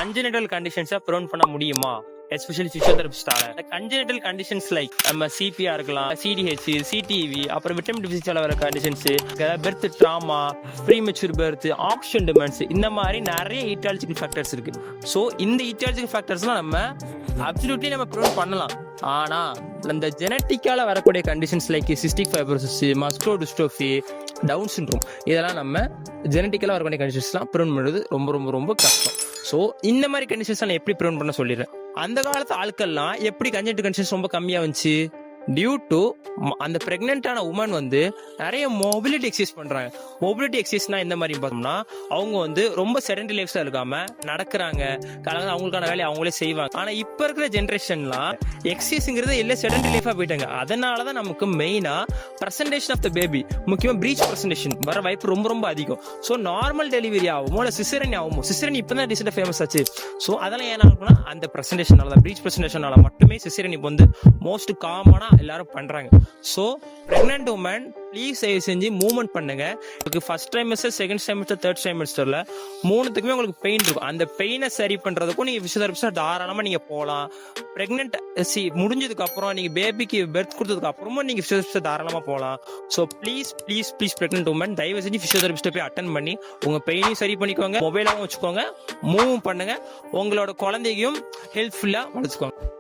congenital conditions prevent பண்ண முடியுமா, especially பிசியோதெரபிஸ்டால கன்ஜெனிட்டல் கண்டிஷன்ஸ் லைக் நம்ம சிபிஆர் இருக்கலாம், சிடிஹெச், சிடிவி, அப்புறம் விட்டமின் டிஃபிஷியன்சியால வர conditions, birth trauma, premature birth, oxygen demands, இந்த மாதிரி நிறைய ஈட்டாலஜிக்கல் ஃபேக்டர்ஸ் இருக்கு. ஸோ இந்த ஈட்டாலஜிக்கல் ஃபேக்டர்ஸ்லாம் நம்ம அப்சல்யூட்லி நம்ம ப்ரிவென்ட் பண்ணலாம். ஆனா இந்த ஜெனட்டிக்கால வரக்கூடிய conditions like cystic fibrosis, muscular dystrophy, down syndrome, இதெல்லாம் நம்ம ஜெனட்டிக்கலா வரக்கூடிய கண்டிஷன்ஸ்லாம் ப்ரிவென்ட் பண்ணுறது ரொம்ப ரொம்ப ரொம்ப கஷ்டம். ஸோ இந்த மாதிரி கண்டிஷன்ஸ் நான் எப்படி ப்ரிவென்ட் பண்ண சொல்லிடுறேன். அந்த காலத்து ஆட்கள்லாம் எப்படி கன்ஜெனிட்டல் கண்டிஷன்ஸ் ரொம்ப கம்மியா வந்துச்சு, டியூ டு அந்த பிரெக்னென்டான உமன் வந்து நிறைய மொபிலிட்டி எக்ஸசைஸ் பண்றாங்க. மொபிலிட்டி எக்ஸசைஸ்னா எந்த மாதிரி பார்த்தோம்னா, அவங்க வந்து ரொம்ப செடன்டரி லைஃப்ல இருக்காம நடக்கிறாங்க, அவங்களுக்கான வேலையை அவங்களே செய்வாங்க. ஆனா இப்ப இருக்கிற ஜென்ரேஷன்லாம் எக்ஸசைஸ்ங்கிறது எல்லாம் செடன்டரி லைஃபா போயிட்டாங்க. அதனாலதான் நமக்கு மெயினா பிரசன்டேஷன் ஆஃப் த பேபி, முக்கியமா பிரீச் பிரசன்டேஷன் வர வாய்ப்பு ரொம்ப ரொம்ப அதிகம். ஸோ நார்மல் டெலிவரி ஆகுமோ இல்லை சிசரன் ஆகுமோ, சிசரன் இப்பதான் ரீசெண்டா ஃபேமஸ் ஆச்சு. ஸோ அதெல்லாம் ஏன்னா இருக்குன்னா அந்த பிரசன்டேஷனால தான், பிரீச் பிரசன்டேஷனால மட்டுமே சிசரன் இப்போ வந்து மோஸ்ட் காமனா எல்லாரும் பண்றாங்க. சோ பிரெக்னன்ட் உமன் ப்ளீஸ் செஞ்சு மூவ்மெண்ட் பண்ணுங்க. உங்களுக்கு first trimester, second trimester, third ட்ரைமஸ்டர்ல மூணுத்துக்குமே உங்களுக்கு பெயின் இருக்கும். அந்த பெயினை சரி பண்றதுக்கும் நீங்க பிசியோதெரபிஸ்டா தாராளமா நீங்க போகலாம். பிரெக்னன்ட் முடிஞ்சதுக்கு அப்புறம் நீங்க பேபிக்கு பெர்த் கொடுத்ததுக்கு அப்புறமும் நீங்க பிசியோதெரபிஸ்டா தாராளமா போகலாம். So please please please pregnant woman தயவு செஞ்சு பிசியோதெரபிஸ்டா போய் அட்டன் பண்ணி உங்க பெயினையும் சரி பண்ணிக்கோங்க, மொபைலாவும் வச்சுக்கோங்க, மூவ் பண்ணுங்க, உங்களோட குழந்தையும் ஹெல்ப்ஃபுல்லா வளர்த்துக்கோங்க.